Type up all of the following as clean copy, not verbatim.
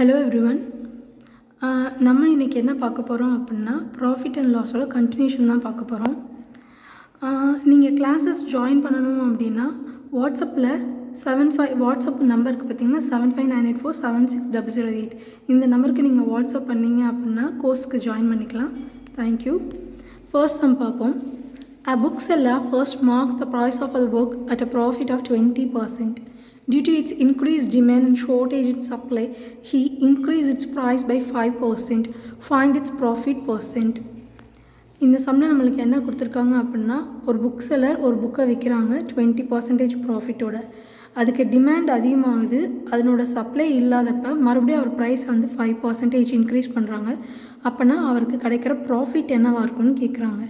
Hello everyone. நம்ம இன்றைக்கி என்ன பார்க்க போகிறோம் அப்படின்னா ப்ராஃபிட் அண்ட் லாஸோட கண்டினியூஷன் தான் பார்க்க போகிறோம். நீங்கள் கிளாஸஸ் ஜாயின் பண்ணணும் அப்படின்னா வாட்ஸ்அப் நம்பருக்கு பார்த்தீங்கன்னா 7598476008 இந்த நம்பருக்கு நீங்கள் வாட்ஸ்அப் பண்ணிங்க அப்படின்னா கோர்ஸ்க்கு ஜாயின் பண்ணிக்கலாம். தேங்க்யூ. ஃபர்ஸ்ட் சம் பார்ப்போம். A bookseller first marks the price of a book at a profit of 20%. Due to its increased demand and shortage in supply, he increased its price by 5%. Find its profit percent. இந்த சம்மில் நம்மளுக்கு என்ன கொடுத்துருக்காங்க அப்படின்னா, ஒரு book seller ஒரு புக்கை விற்கிறாங்க 20% ப்ராஃபிட்டோட. அதுக்கு டிமாண்ட் அதிகமாகுது, அதனோட சப்ளை இல்லாதப்ப மறுபடியும் அவர் ப்ரைஸ் வந்து 5% இன்க்ரீஸ் பண்ணுறாங்க. அப்போனா அவருக்கு கிடைக்கிற ப்ராஃபிட் என்னவாக இருக்கும்னு கேட்குறாங்க.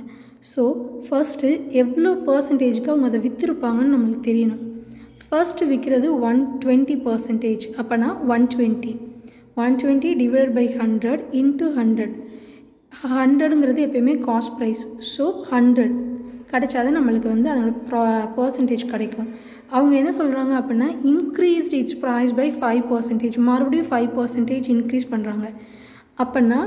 ஸோ ஃபர்ஸ்ட்டு எவ்வளோ பர்சன்டேஜுக்கு அவங்க அதை விற்றுருப்பாங்கன்னு நம்மளுக்கு தெரியணும். ஃபர்ஸ்ட்டு விற்கிறது 120%. அப்போனா 120 டிவைட் பை 100 இன்ட்டு 100. 100ங்கிறது எப்போயுமே காஸ்ட் ப்ரைஸ். ஸோ 100 கிடைச்சாதான் நம்மளுக்கு வந்து அதோட பர்சன்டேஜ் கிடைக்கும். அவங்க என்ன சொல்கிறாங்க அப்படின்னா இன்க்ரீஸ்ட் இட்ஸ் ப்ரைஸ் பை 5%. மறுபடியும் 5% இன்க்ரீஸ் பண்ணுறாங்க. அப்படின்னா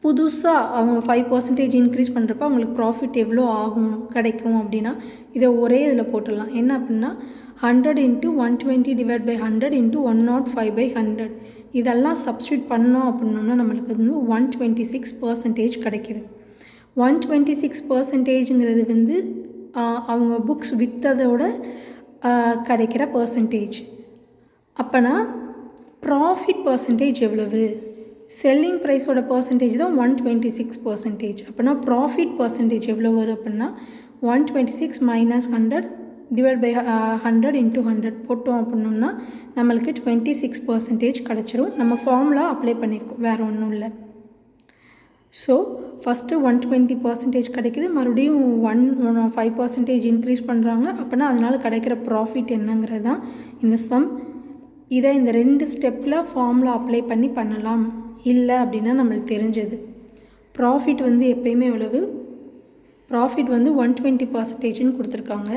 புதுசாக அவங்க 5% இன்க்ரீஸ் பண்ணுறப்ப அவங்களுக்கு ப்ராஃபிட் எவ்வளோ கிடைக்கும் அப்படின்னா இதை ஒரே இதில் போட்டுடலாம். என்ன அப்படின்னா 100 இன்ட்டு 120 டிவைட் பை 100 இன்ட்டு 105/100 இதெல்லாம் சப்ஸ்டியூட் பண்ணோம் அப்படின்னோம்னா நம்மளுக்கு வந்து 126% கிடைக்கிது. 126%ங்கிறது வந்து அவங்க புக்ஸ் விற்றதோட கிடைக்கிற பர்சன்டேஜ். அப்போனா ப்ராஃபிட் பர்சன்டேஜ் எவ்வளவு? செல்லிங் ப்ரைஸோட பர்சன்டேஜ் தான் 126%. அப்படின்னா ப்ராஃபிட் பர்சன்டேஜ் எவ்வளோ வரும் அப்படின்னா 126 மைனஸ் 100 டிவைட் பை 100 இன்ட்டு 100 போட்டோம் அப்படின்னோம்னா நம்மளுக்கு 26% கிடச்சிரும். நம்ம ஃபார்முலா அப்ளை பண்ணியிருக்கோம், வேறு ஒன்றும் இல்லை. ஸோ ஃபஸ்ட்டு 120% கிடைக்கிது, மறுபடியும் 5% இன்க்ரீஸ் பண்ணுறாங்க. அப்படின்னா அதனால் கிடைக்கிற ப்ராஃபிட் என்னங்கிறது தான் இந்த சம். இதை இந்த 2 ஸ்டெப்பில் ஃபார்முலா அப்ளை பண்ணி பண்ணலாம். இல்லை அப்படின்னா நம்மளுக்கு தெரிஞ்சது ப்ராஃபிட் வந்து எப்போயுமே எவ்வளவு? ப்ராஃபிட் வந்து 120%ன்னு கொடுத்துருக்காங்க.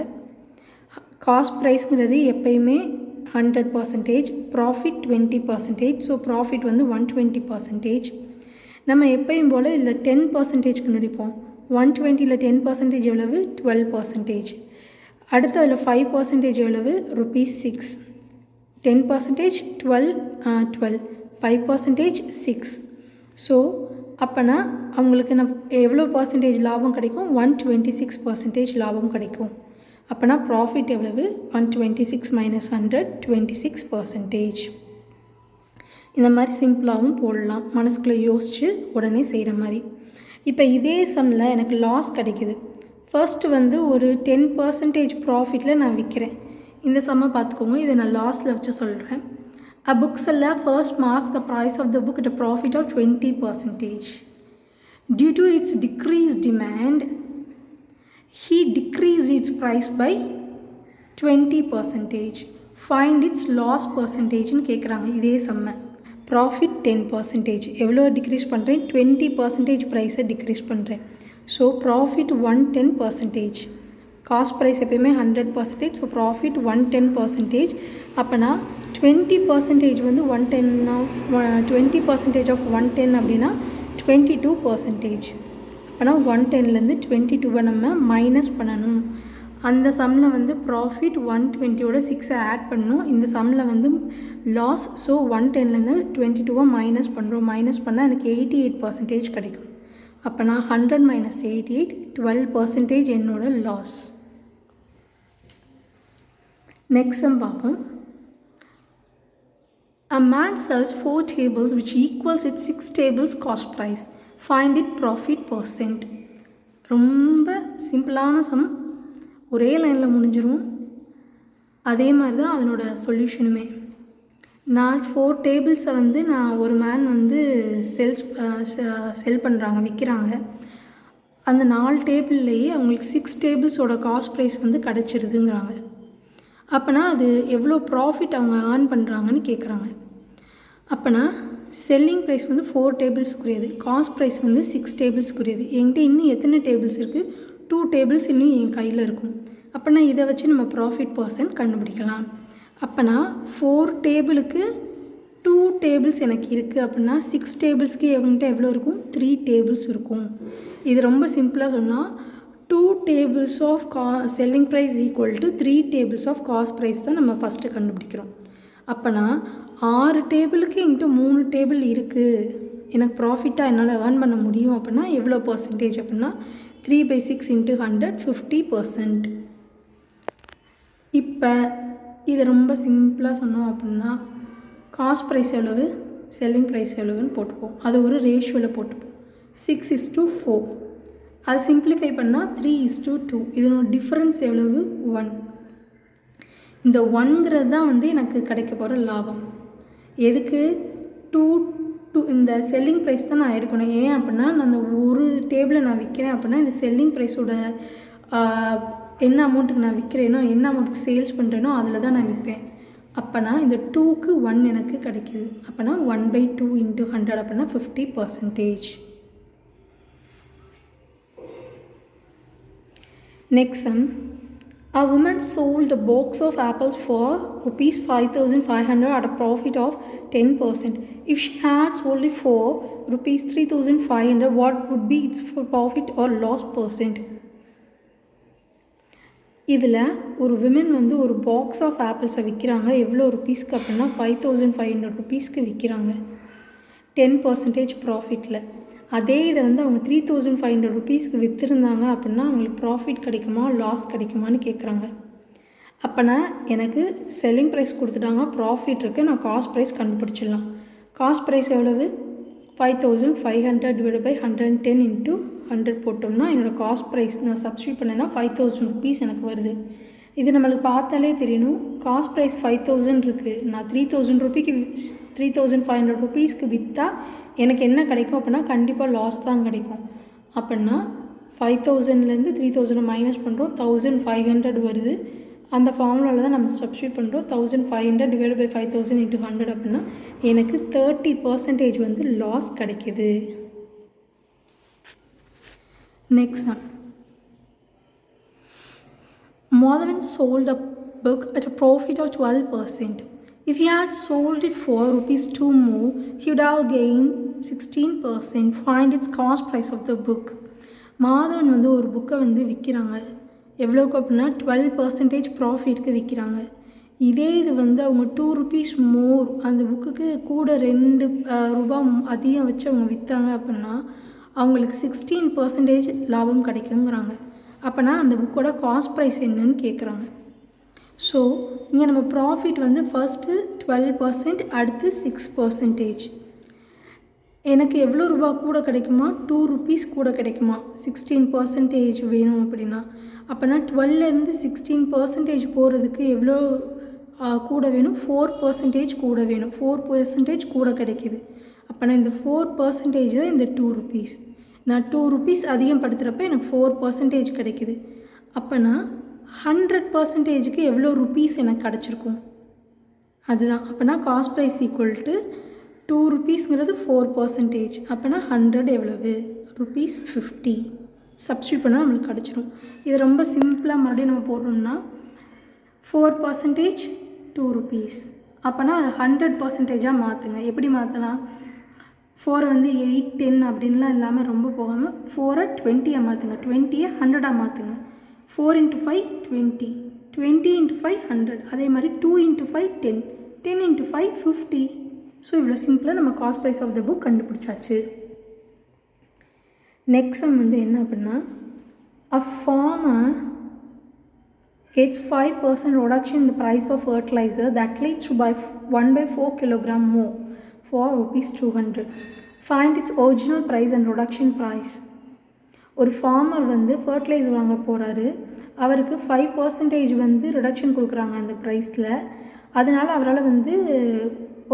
காஸ்ட் ப்ரைஸ்ங்கிறது எப்போயுமே 100%, ப்ராஃபிட் 20%. ஸோ ப்ராஃபிட் வந்து 120%. நம்ம எப்பயும் போல் இதில் 10% கண்டுபிடிப்போம். 120ல் 10% எவ்வளவு? 12%. அடுத்து அதில் 5% எவ்வளவு? ₹6. 10% 12, 5% 6. ஸோ அப்போனா அவங்களுக்கு எவ்வளோ பர்சன்டேஜ் லாபம் கிடைக்கும்? 126% லாபம் கிடைக்கும். அப்போனா ப்ராஃபிட் எவ்வளவு? 126 மைனஸ் 100 26%. இந்த மாதிரி சிம்பிளாகவும் போடலாம், மனசுக்குள்ளே யோசித்து உடனே செய்கிற மாதிரி. இப்போ இதே சம்மில் எனக்கு லாஸ் கிடைக்கிது. ஃபர்ஸ்ட்டு வந்து ஒரு 10% ப்ராஃபிட்டில் நான் விற்கிறேன். இந்த சம்மை பார்த்துக்கோங்க, இதை நான் லாஸ்ட்டில் வச்சு சொல்கிறேன். A bookseller first marks the price of the book at a profit of 20%. Due to its decreased demand, he decreased its price by 20%. Find its loss percentageன்னு கேட்குறாங்க. இதே சம்மை ப்ராஃபிட் 10%. எவ்வளோ டிக்ரீஸ் பண்ணுறேன்? 20% ப்ரைஸை டிக்ரீஸ் பண்ணுறேன். So profit 110%. காஸ்ட் ப்ரைஸ் எப்போயுமே 100%. So profit 110%. அப்போனா 20% வந்து 20% of 110 அப்படின்னா 22%. அப்போனா 110லேருந்து 22 நம்ம மைனஸ் பண்ணணும். அந்த சம்மில் வந்து ப்ராஃபிட் 120யோட 6 ஆட் பண்ணணும். இந்த சம்மில் வந்து லாஸ். ஸோ 110லேருந்து 22 மைனஸ் பண்ணுறோம். மைனஸ் பண்ணால் எனக்கு 88% கிடைக்கும். அப்போனா 100 மைனஸ் 88 12% என்னோட லாஸ். நெக்ஸ்ட் சம் பார்ப்போம். A man sells 4 tables which equals its 6 tables cost price. Find it profit percent. ரொம்ப சிம்பிளான சம், ஒரே லைனில் முடிஞ்சிரும். அதே மாதிரி தான் அதனோட சொல்யூஷனுமே. நான் 4 டேபிள்ஸை வந்து ஒரு மேன் வந்து செல் பண்ணுறாங்க, விற்கிறாங்க. அந்த 4 டேபிள்லேயே அவங்களுக்கு 6 டேபிள்ஸோட காஸ்ட் ப்ரைஸ் வந்து கிடச்சிருதுங்கிறாங்க. அப்போனா அது எவ்வளோ ப்ராஃபிட் அவங்க ஏர்ன் பண்ணுறாங்கன்னு கேட்குறாங்க. அப்போனா செல்லிங் ப்ரைஸ் வந்து 4 டேபிள்ஸுக்குரியது, காஸ்ட் ப்ரைஸ் வந்து 6 டேபிள்ஸுக்குரியது. என்கிட்ட இன்னும் எத்தனை டேபிள்ஸ் இருக்குது? 2 டேபிள்ஸ் இன்னும் என் கையில் இருக்கும். அப்போனா இதை வச்சு நம்ம ப்ராஃபிட் பர்சன்ட் கண்டுபிடிக்கலாம். அப்போனா 4 டேபிளுக்கு 2 டேபிள்ஸ் எனக்கு இருக்குது அப்படின்னா 6 டேபிள்ஸ்க்கு எவன்கிட்ட எவ்வளோ இருக்கும்? 3 டேபிள்ஸ் இருக்கும். இது ரொம்ப சிம்பிளாக சொன்னால் 2 tables of selling price equal to 3 tables of cost price தான் நம்ம ஃபஸ்ட்டு கண்டுபிடிக்கிறோம். அப்போனா 6 டேபிளுக்கு இன்ட்டு 3 டேபிள் இருக்குது, எனக்கு ப்ராஃபிட்டாக என்னால் ஏர்ன் பண்ண முடியும் அப்படின்னா எவ்வளோ பர்சன்டேஜ் அப்படின்னா 3/6 × 100 50%. இப்போ இதை ரொம்ப சிம்பிளாக சொன்னோம் அப்படின்னா காஸ்ட் ப்ரைஸ் எவ்வளவு, செல்லிங் ப்ரைஸ் எவ்வளவுன்னு போட்டுப்போம். அது ஒரு ரேஷியோவில் போட்டுப்போம். 6:4. அதை சிம்பிளிஃபை பண்ணால் 3:2. இதனோட டிஃப்ரென்ஸ் எவ்வளவு? 1. இந்த 1ங்கிறது தான் வந்து எனக்கு கிடைக்க போகிற லாபம். எதுக்கு? 2 இந்த செல்லிங் ப்ரைஸ் தான் நான் எடுக்கணும். ஏன் அப்படின்னா நான் அந்த ஒரு டேபிளை நான் விற்கிறேன் அப்படின்னா இந்த செல்லிங் ப்ரைஸோட என்ன அமௌண்ட்டுக்கு நான் விற்கிறேனோ, என்ன அமௌண்ட்டுக்கு சேல்ஸ் பண்ணுறேனோ அதில் தான் நான் விற்பேன். அப்போனா இந்த 2க்கு 1 எனக்கு கிடைக்கிது. அப்போனா 1/2 × 100 அப்படின்னா 50%. Next sum. A woman sold a box of apples for rupees 5,500 at a profit of 10%. If she had sold it for rupees 3,500, what would be its profit or loss percent? இதில் ஒரு விமன் வந்து ஒரு box of ஆப்பிள்ஸை விற்கிறாங்க. எவ்வளோ ருபீஸ்க்கு அப்படின்னா 5,500 ருபீஸ்க்கு விற்கிறாங்க, 10% ப்ராஃபிட்டில். அதே இதை வந்து அவங்க 3,500 ருபீஸ்க்கு விற்றுருந்தாங்க அப்படின்னா அவங்களுக்கு ப்ராஃபிட் கிடைக்குமா லாஸ் கிடைக்குமான்னு கேட்குறாங்க. அப்போனா எனக்கு செல்லிங் ப்ரைஸ் கொடுத்துட்டாங்க, ப்ராஃபிட் இருக்குது, நான் காஸ்ட் ப்ரைஸ் கண்டுபிடிச்சிடலாம். காஸ்ட் ப்ரைஸ் எவ்வளவு? 5,500 / 110 × 100 போட்டோம்னா என்னோடய காஸ்ட் ப்ரைஸ் நான் சப்ஸ்டியூட் பண்ணேன்னா 5,000 ருபீஸ் எனக்கு வருது. இது நம்மளுக்கு பார்த்தாலே தெரியணும். காஸ்ட் ப்ரைஸ் 5,000 இருக்குது, நான் 3,500 ருபீஸ்க்கு விற்றா எனக்கு என்ன கிடைக்கும் அப்படின்னா கண்டிப்பாக லாஸ் தான் கிடைக்கும். அப்படின்னா 5,000லேருந்து 3,000 மைனஸ் பண்ணுறோம், 1,500 வருது. அந்த ஃபார்முலாவில் தான் நம்ம சப்ஸ்டியூட் பண்ணுறோம். 1,500 / 5,000 × 100 அப்படின்னா எனக்கு 30% வந்து லாஸ் கிடைக்கிது. Next sum. Madhavan sold a book at a profit of 12%. If he had sold it for rupees 2 more, he would have gained 16%. Find its cost price of the book. Madhavan வந்து ஒரு புக்கை வந்து விற்கிறாங்க. எவ்வளோக்கு அப்படின்னா 12% ப்ராஃபிட்க்கு விற்கிறாங்க. இதே இது வந்து அவங்க 2 rupees மோர் அந்த புக்குக்கு கூட 2 ரூபா அதிகம் வச்சு அவங்க விற்றாங்க அப்படின்னா அவங்களுக்கு 16% லாபம் கிடைக்குங்கிறாங்க. அப்போனா அந்த புக்கோட காஸ்ட் ப்ரைஸ் என்னன்னு கேட்குறாங்க. ஸோ இங்கே நம்ம ப்ராஃபிட் வந்து ஃபஸ்ட்டு 12%, அடுத்து 6%. எனக்கு எவ்வளோ ரூபா கூட கிடைக்குமா? 2 rupees கூட கிடைக்குமா? 16% வேணும் அப்படின்னா அப்போனா 12லேருந்து 16% போகிறதுக்கு எவ்வளோ கூட வேணும்? 4% கூட வேணும். 4% கூட கிடைக்கிது. அப்போனா இந்த 4% தான் இந்த 2 rupees. நான் 2 rupees அதிகம் படுத்துகிறப்ப எனக்கு 4% கிடைக்கிது. அப்போனா 100%க்கு எவ்வளோ ருபீஸ் எனக்கு கிடச்சிருக்கும் அதுதான். அப்போனா காஸ்ட் ப்ரைஸ் ஈக்குவல் டு 2 rupeesங்கிறது 4%. அப்போனா 100 எவ்வளவு? ₹50. சப்ஸ்டியூட் பண்ணால் நம்மளுக்கு கிடச்சிரும். இது ரொம்ப சிம்பிளாக மறுபடியும் நம்ம போடுறோம்னா 4% 2 rupees. அப்போனா அது 100%ஆக மாற்றுங்க. எப்படி மாற்றலாம்? 4 வந்து 8, 10 அப்படின்லாம் இல்லாமல் ரொம்ப போகாமல் 4 20 மாற்றுங்க, 20 100 மாற்றுங்க. 4 × 5 20, 20 × 5 100. அதே மாதிரி 2 × 5 10, 10 × 5 50. ஸோ இவ்வளோ சிம்பிளாக நம்ம cost price of the book கண்டுபிடிச்சாச்சு. நெக்ஸ்ட் சம் வந்து என்ன அப்படின்னா a farmer gets 5% reduction in the price of fertilizer that leads to buy 1/4 kilogram more for ₹200. Find its original price and reduction price. ஒரு farmer வந்து fertiliser வாங்க போகிறாரு. அவருக்கு 5% வந்து ரிடக்ஷன் கொடுக்குறாங்க அந்த ப்ரைஸில். அதனால் அவரால் வந்து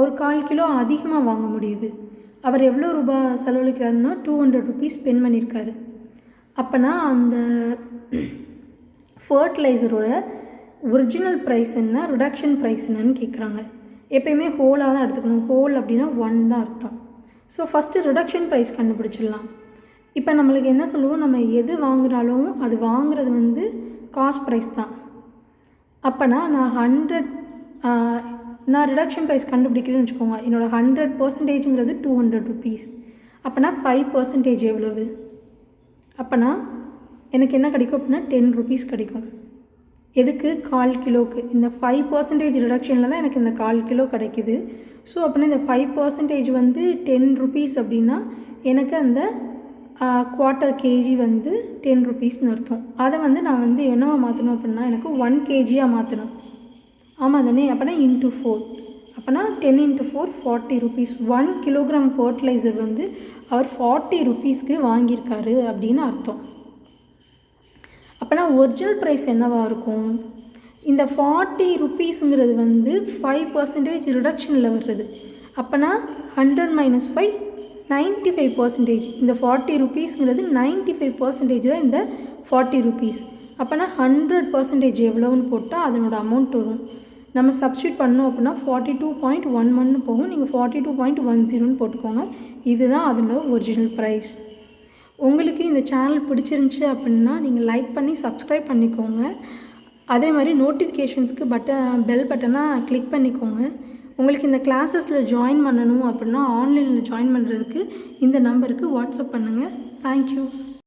ஒரு 1/4 கிலோ அதிகமாக வாங்க முடியுது. அவர் எவ்வளோ ரூபா செலவழிக்கிறாருன்னா 200 rupees ஸ்பெண்ட் பண்ணியிருக்காரு. அப்போனா அந்த ஃபர்டிலைசரோட ஒரிஜினல் ப்ரைஸ் என்ன, ரிடக்ஷன் ப்ரைஸ் என்னன்னு கேட்குறாங்க. எப்போயுமே ஹோலாக தான் எடுத்துக்கணும். ஹோல் அப்படின்னா 1 தான் அர்த்தம். ஸோ ஃபஸ்ட்டு ரிடக்ஷன் ப்ரைஸ் கண்டுபிடிச்சிடலாம். இப்போ நம்மளுக்கு என்ன சொல்லுவோம், நம்ம எது வாங்குனாலும் அது வாங்குறது வந்து காஸ்ட் ப்ரைஸ் தான். அப்போனா நான் நான் ரிடக்ஷன் ப்ரைஸ் கண்டுபிடிக்கிறேன்னு வச்சுக்கோங்க. என்னோடய 100%ங்கிறது 200 ருபீஸ். அப்போனா 5% எவ்வளவு? அப்போனா எனக்கு என்ன கிடைக்கும் அப்படின்னா 10 ருபீஸ் கிடைக்கும். எதுக்கு? 1/4 கிலோவுக்கு. இந்த 5% ரிடக்ஷனில் தான் எனக்கு இந்த 1/4 கிலோ கிடைக்குது. ஸோ அப்படின்னா இந்த 5% வந்து 10 ருபீஸ் அப்படின்னா எனக்கு அந்த 1/4 kg வந்து 10 ருபீஸ்னு அர்த்தம். அதை வந்து நான் வந்து என்னவா மாற்றணும் அப்படின்னா எனக்கு 1 kgயாக மாற்றணும். ஆமாம் தானே? அப்போனா இன்ட்டு 4. அப்போனா 10 × 4 40 ருபீஸ். 1 கிலோகிராம் ஃபர்டிலைசர் வந்து அவர் 40 ருபீஸ்க்கு வாங்கியிருக்காரு அப்படின்னு அர்த்தம். அப்போனா ஒரிஜினல் ப்ரைஸ் என்னவாக இருக்கும்? இந்த 40 ருபீஸுங்கிறது வந்து 5% ரிடக்ஷனில் வருது. அப்போனா 100 - 5 95%. இந்த 40 ருபீஸுங்கிறது 95% தான் இந்த 40 ருபீஸ். அப்போனா 100% எவ்வளோன்னு போட்டால் அதனோட அமௌண்ட் வரும். நம்ம சப்ஸ்டியூட் பண்ணோம் அப்படின்னா 42.11 போகும். நீங்கள் 42.10ன்னு போட்டுக்கோங்க. இதுதான் அதனோட ஒரிஜினல் ப்ரைஸ். உங்களுக்கு இந்த சேனல் பிடிச்சிருந்துச்சி அப்படின்னா நீங்கள் லைக் பண்ணி சப்ஸ்கிரைப் பண்ணிக்கோங்க. அதே மாதிரி நோட்டிஃபிகேஷன்ஸ்க்கு பெல் பட்டனை கிளிக் பண்ணிக்கோங்க. உங்களுக்கு இந்த கிளாஸஸில் ஜாயின் பண்ணணும் அப்படின்னா ஆன்லைனில் ஜாயின் பண்ணுறதுக்கு இந்த நம்பருக்கு வாட்ஸ்அப் பண்ணுங்கள். தேங்க்யூ.